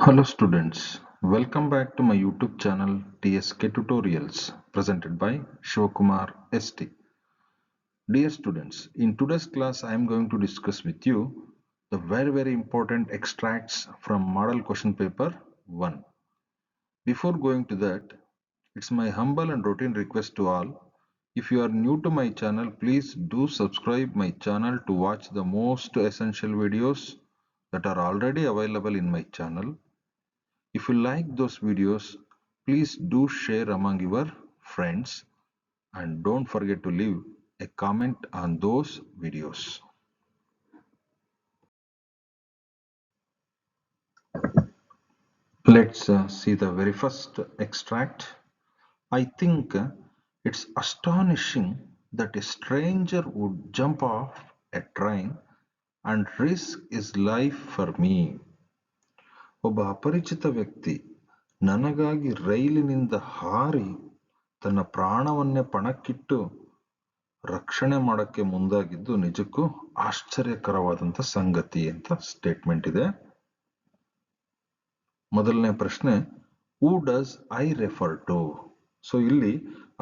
Hello students, welcome back to my YouTube channel TSK Tutorials presented by Shivakumar ST. Dear students, in today's class I am going to discuss with you the very important extracts from Model Question Paper 1. Before going to that, it's my humble and routine request to all. If you are new to my channel, please do subscribe my channel to watch the most essential videos that are already available in my channel. If you like those videos, please do share among your friends and don't forget to leave a comment on those videos. Let's see the very first extract. I think it's astonishing that a stranger would jump off a train and risk his life for me. ಒಬ್ಬ ಅಪರಿಚಿತ ವ್ಯಕ್ತಿ ನನಗಾಗಿ ರೈಲಿನಿಂದ ಹಾರಿ ತನ್ನ ಪ್ರಾಣವನ್ನೇ ಪಣಕ್ಕಿಟ್ಟು ರಕ್ಷಣೆ ಮಾಡಕ್ಕೆ ಮುಂದಾಗಿದ್ದು ನಿಜಕ್ಕೂ ಆಶ್ಚರ್ಯಕರವಾದಂತ ಸಂಗತಿ ಅಂತ ಸ್ಟೇಟ್ಮೆಂಟ್ ಇದೆ. ಮೊದಲನೇ ಪ್ರಶ್ನೆ, who does I refer to? So ಇಲ್ಲಿ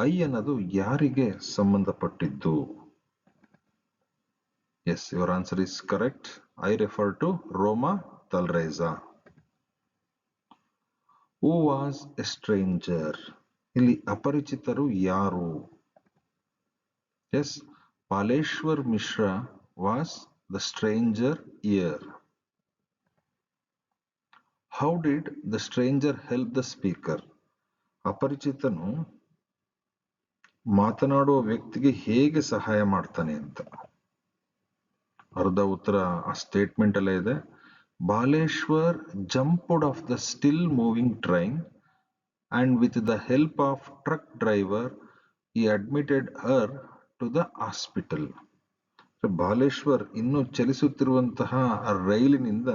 ಐ ಅನ್ನೋದು ಯಾರಿಗೆ ಸಂಬಂಧಪಟ್ಟಿದ್ದು? Yes, your answer is correct. I refer to Roma Talreja. Who was a stranger? ಇಲ್ಲಿ ಅಪರಿಚಿತರು ಯಾರು? Yes, Paleshwar Mishra was the stranger here. How did the stranger help the speaker? ಅಪರಿಚಿತನು ಮಾತನಾಡುವ ವ್ಯಕ್ತಿಗೆ ಹೇಗೆ ಸಹಾಯ ಮಾಡ್ತಾನೆ ಅಂತ. ಅರ್ಧ ಉತ್ತರ ಆ ಸ್ಟೇಟ್ಮೆಂಟ್ ಅಲ್ಲೇ ಇದೆ. Baleshwar jumped of the still moving train and with the help of truck driver he admitted her to the hospital. Baleshwar ಇನ್ನು ಚಲಿಸುತ್ತಿರುವಂತಹ ರೈಲಿನಿಂದ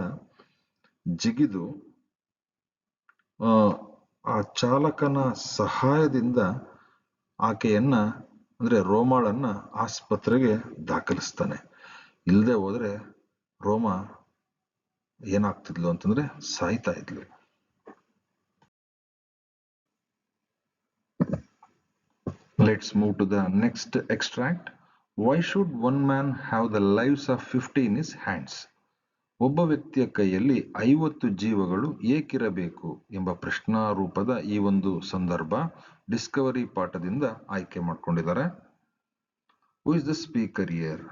ಜಿಗಿದು ಆ ಚಾಲಕನ ಸಹಾಯದಿಂದ ಆಕೆಯನ್ನ ಅಂದ್ರೆ ರೋಮಾಳನ್ನ ಆಸ್ಪತ್ರೆಗೆ ದಾಖಲಿಸ್ತಾನೆ. ಇಲ್ಲದೆ ಹೋದ್ರೆ ರೋಮಾ ಏನಾಗ್ತಿದ್ಲು ಅಂತಂದ್ರೆ ಸಾಯ್ತಾ ಇದ್ಲು. Let's move to the next extract. Why should one man have the lives of 50 in his hands? ಒಬ್ಬ ವ್ಯಕ್ತಿಯ ಕೈಯಲ್ಲಿ 50 ಜೀವಗಳು ಏಕಿರಬೇಕು ಎಂಬ ಪ್ರಶ್ನಾರೂಪದ ಈ ಒಂದು ಸಂದರ್ಭ ಡಿಸ್ಕವರಿ ಪಾಠದಿಂದ ಆಯ್ಕೆ ಮಾಡ್ಕೊಂಡಿದ್ದಾರೆ. Who is the speaker here?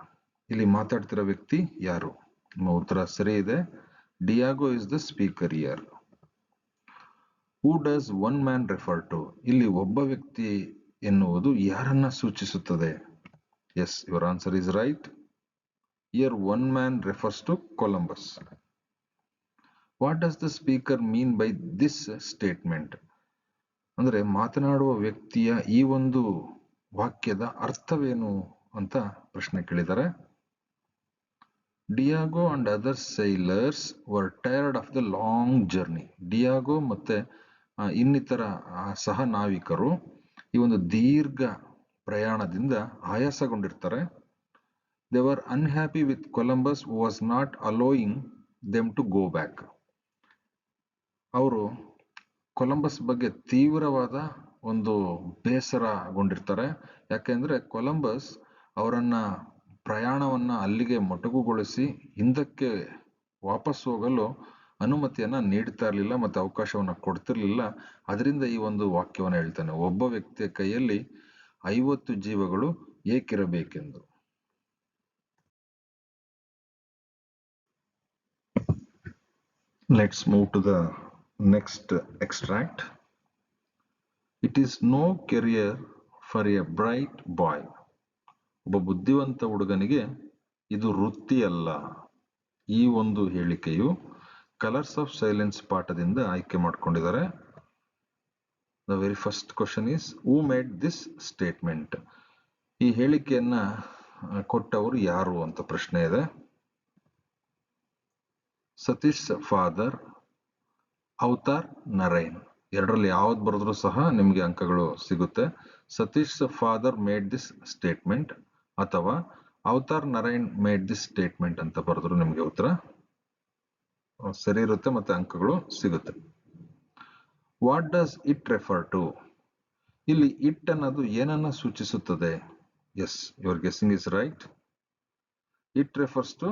ಇಲ್ಲಿ ಮಾತಾಡ್ತಿರೋ ವ್ಯಕ್ತಿ ಯಾರು? ನಿಮ್ಮ ಉತ್ತರ ಸರಿ ಇದೆ. Diego is the speaker here. Who does one man refer to? ಇಲ್ಲಿ ಒಬ್ಬ ವ್ಯಕ್ತಿ ಎನ್ನುವುದು ಯಾರನ್ನ ಸೂಚಿಸುತ್ತದೆ? Yes, your answer is right. Here one man refers to Columbus. What does the speaker mean by this statement? ಅಂದ್ರೆ ಮಾತನಾಡುವ ವ್ಯಕ್ತಿಯ ಈ ಒಂದು ವಾಕ್ಯದ ಅರ್ಥವೇನು ಅಂತ ಪ್ರಶ್ನೆ ಕೇಳಿದ್ದಾರೆ. Diego and other sailors were tired of the long journey. Diego ಮತ್ತೆ ಇನ್ನಿತರ ಸಹ ನಾವಿಕರು ಈ ಒಂದು ದೀರ್ಘ ಪ್ರಯಾಣದಿಂದ ಆಯಾಸಗೊಂಡಿರ್ತಾರೆ. They were unhappy with Columbus who was not allowing them to go back. ಅವರು ಕೊಲಂಬಸ್ ಬಗ್ಗೆ ತೀವ್ರವಾದ ಒಂದು ಬೇಸರಗೊಂಡಿರ್ತಾರೆ. ಯಾಕೆಂದ್ರೆ ಕೊಲಂಬಸ್ ಅವರನ್ನ ಪ್ರಯಾಣವನ್ನ ಅಲ್ಲಿಗೆ ಮೊಟಕುಗೊಳಿಸಿ ಹಿಂದಕ್ಕೆ ವಾಪಸ್ ಹೋಗಲು ಅನುಮತಿಯನ್ನ ನೀಡ್ತಾ ಇರಲಿಲ್ಲ ಮತ್ತೆ ಅವಕಾಶವನ್ನ ಕೊಡ್ತಿರ್ಲಿಲ್ಲ. ಅದರಿಂದ ಈ ಒಂದು ವಾಕ್ಯವನ್ನ ಹೇಳ್ತಾನೆ, ಒಬ್ಬ ವ್ಯಕ್ತಿಯ ಕೈಯಲ್ಲಿ 50 ಜೀವಗಳು ಏಕಿರಬೇಕೆಂದು. Let's move to the next extract. It is no career for a bright boy. ಒಬ್ಬ ಬುದ್ಧಿವಂತ ಹುಡುಗನಿಗೆ ಇದು ವೃತ್ತಿ ಅಲ್ಲ. ಈ ಒಂದು ಹೇಳಿಕೆಯು ಕಲರ್ಸ್ ಆಫ್ ಸೈಲೆನ್ಸ್ ಪಾಠದಿಂದ ಆಯ್ಕೆ ಮಾಡ್ಕೊಂಡಿದ್ದಾರೆ. The very first question is, who made this statement? ಈ ಹೇಳಿಕೆಯನ್ನ ಕೊಟ್ಟವರು ಯಾರು ಅಂತ ಪ್ರಶ್ನೆ ಇದೆ. ಸತೀಶ್ ಫಾದರ್, ಅವತಾರ್ ನರೈನ್. ಎರಡರಲ್ಲಿ ಯಾವ್ದು ಬರೆದ್ರು ಸಹ ನಿಮ್ಗೆ ಅಂಕಗಳು ಸಿಗುತ್ತೆ. Satish father made this statement ಅಥವಾ Avatar Narain made this statement ಅಂತ ಬರೆದ್ರು ನಿಮ್ಗೆ ಉತ್ತರ ಸರಿ ಇರುತ್ತೆ ಮತ್ತೆ ಅಂಕಗಳು ಸಿಗುತ್ತೆ. What does it refer to? ಇಲ್ಲಿ ಇಟ್ ಅನ್ನೋದು ಏನನ್ನ ಸೂಚಿಸುತ್ತದೆ? Yes, your guessing is right. It refers to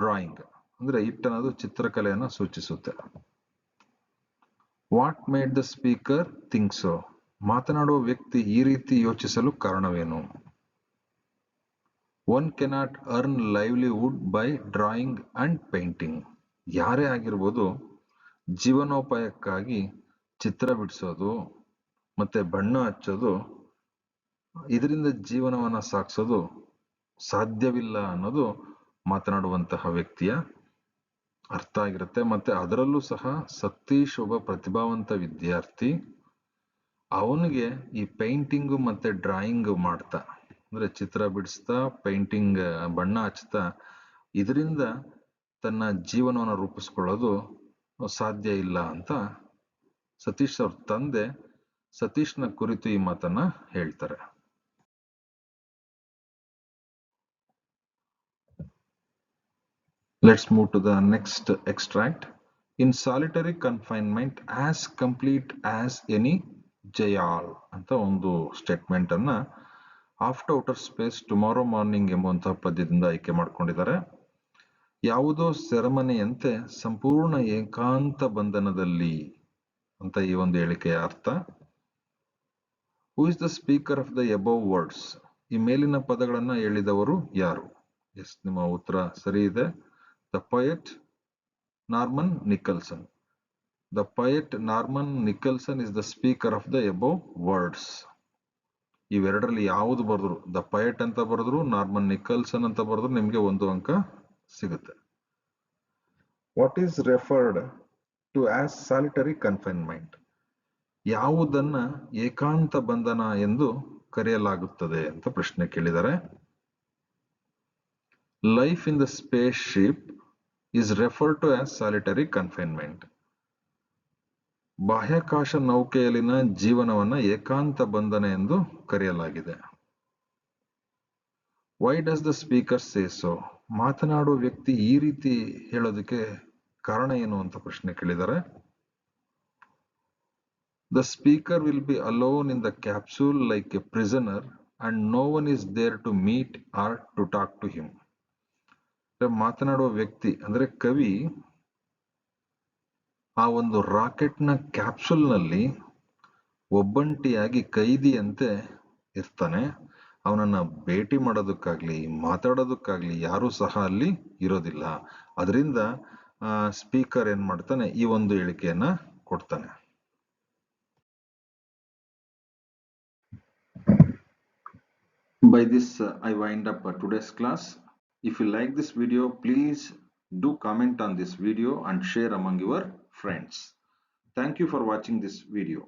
drawing. ಅಂದ್ರೆ ಇಟ್ ಅನ್ನೋದು ಚಿತ್ರಕಲೆಯನ್ನ ಸೂಚಿಸುತ್ತೆ. What made the speaker think so? ಮಾತನಾಡುವ ವ್ಯಕ್ತಿ ಈ ರೀತಿ ಯೋಚಿಸಲು ಕಾರಣವೇನು? One cannot earn livelihood by drawing and painting. ಯಾರೇ ಆಗಿರ್ಬೋದು, ಜೀವನೋಪಾಯಕ್ಕಾಗಿ ಚಿತ್ರ ಬಿಡಿಸೋದು ಮತ್ತೆ ಬಣ್ಣ ಹಚ್ಚೋದು, ಇದರಿಂದ ಜೀವನವನ್ನ ಸಾಗಿಸೋದು ಸಾಧ್ಯವಿಲ್ಲ ಅನ್ನೋದು ಮಾತನಾಡುವಂತಹ ವ್ಯಕ್ತಿಯ ಅರ್ಥ ಆಗಿರುತ್ತೆ. ಮತ್ತೆ ಅದರಲ್ಲೂ ಸಹ ಸತೀಶ್ ಒಬ್ಬ ಪ್ರತಿಭಾವಂತ ವಿದ್ಯಾರ್ಥಿ. ಅವನಿಗೆ ಈ ಪೇಂಟಿಂಗು ಮತ್ತೆ ಡ್ರಾಯಿಂಗ್ ಮಾಡ್ತಾ, ಅಂದ್ರೆ ಚಿತ್ರ ಬಿಡಿಸ್ತಾ, ಪೇಂಟಿಂಗ್ ಬಣ್ಣ ಹಚ್ತಾ, ಇದರಿಂದ ತನ್ನ ಜೀವನವನ್ನು ರೂಪಿಸ್ಕೊಳ್ಳೋದು ಸಾಧ್ಯ ಇಲ್ಲ ಅಂತ ಸತೀಶ್ ಅವ್ರ ತಂದೆ ಸತೀಶ್ನ ಕುರಿತು ಈ ಮಾತನ್ನ ಹೇಳ್ತಾರೆ. Let's move to the next extract. In solitary confinement as complete as any Jayal ಅಂತ ಒಂದು ಸ್ಟೇಟ್ಮೆಂಟ್ ಅನ್ನ after outer space tomorrow morning ಎಂಬುವಂತಹ ಪದ್ಯದಿಂದ ಆಯ್ಕೆ ಮಾಡ್ಕೊಂಡಿದ್ದಾರೆ. ಯಾವುದೋ ಸೆರೆಮನೆಯಂತೆ ಸಂಪೂರ್ಣ ಏಕಾಂತ ಬಂಧನದಲ್ಲಿ ಅಂತ ಈ ಒಂದು ಹೇಳಿಕೆಯ ಅರ್ಥ. ಹೂ is the speaker of the above words? ಈ ಮೇಲಿನ ಪದಗಳನ್ನ ಹೇಳಿದವರು ಯಾರು? ಎಸ್, ನಿಮ್ಮ ಉತ್ತರ ಸರಿ ಇದೆ. The poet Norman Nicholson. The poet Norman Nicholson is the speaker of the above words. ಇವೆರಡರಲ್ಲಿ ಯಾವುದು ಬರೆದ್ರು, ದ ಪಯಟ್ ಅಂತ ಬರೆದ್ರು, ನಾರ್ಮನ್ ನಿಕಲ್ಸನ್ ಅಂತ ಬರೆದ್ರು, ನಿಮ್ಗೆ 1 ಅಂಕ ಸಿಗುತ್ತೆ. What is referred to as solitary confinement? ಯಾವುದನ್ನ ಏಕಾಂತ ಬಂಧನ ಎಂದು ಕರೆಯಲಾಗುತ್ತದೆ ಅಂತ ಪ್ರಶ್ನೆ ಕೇಳಿದ್ದಾರೆ. Life in the space ship is referred to as solitary confinement. ಬಾಹ್ಯಾಕಾಶ ನೌಕೆಯಲ್ಲಿನ ಜೀವನವನ್ನ ಏಕಾಂತ ಬಂಧನ ಎಂದು ಕರೆಯಲಾಗಿದೆ. Why does the speaker say so? ಮಾತನಾಡುವ ವ್ಯಕ್ತಿ ಈ ರೀತಿ ಹೇಳೋದಕ್ಕೆ ಕಾರಣ ಏನು ಅಂತ ಪ್ರಶ್ನೆ ಕೇಳಿದ್ದಾರೆ. The speaker will be alone in the capsule like a prisoner and no one is there to meet or to talk to him. ಮಾತನಾಡುವ ವ್ಯಕ್ತಿ ಅಂದ್ರೆ ಕವಿ ಆ ಒಂದು ರಾಕೆಟ್ ನ ಕ್ಯಾಪ್ಸುಲ್ ನಲ್ಲಿ ಒಬ್ಬಂಟಿಯಾಗಿ ಕೈದಿಯಂತೆ ಇರ್ತಾನೆ. ಅವನನ್ನ ಭೇಟಿ ಮಾಡೋದಕ್ಕಾಗ್ಲಿ ಮಾತಾಡೋದಕ್ಕಾಗ್ಲಿ ಯಾರೂ ಸಹ ಅಲ್ಲಿ ಇರೋದಿಲ್ಲ. ಅದರಿಂದ ಸ್ಪೀಕರ್ ಏನ್ ಮಾಡ್ತಾನೆ, ಈ ಒಂದು ಹೇಳಿಕೆಯನ್ನ ಕೊಡ್ತಾನೆ. By this I wind up today's class. If you like this video, please do comment on this video and share among your friends. Thank you for watching this video.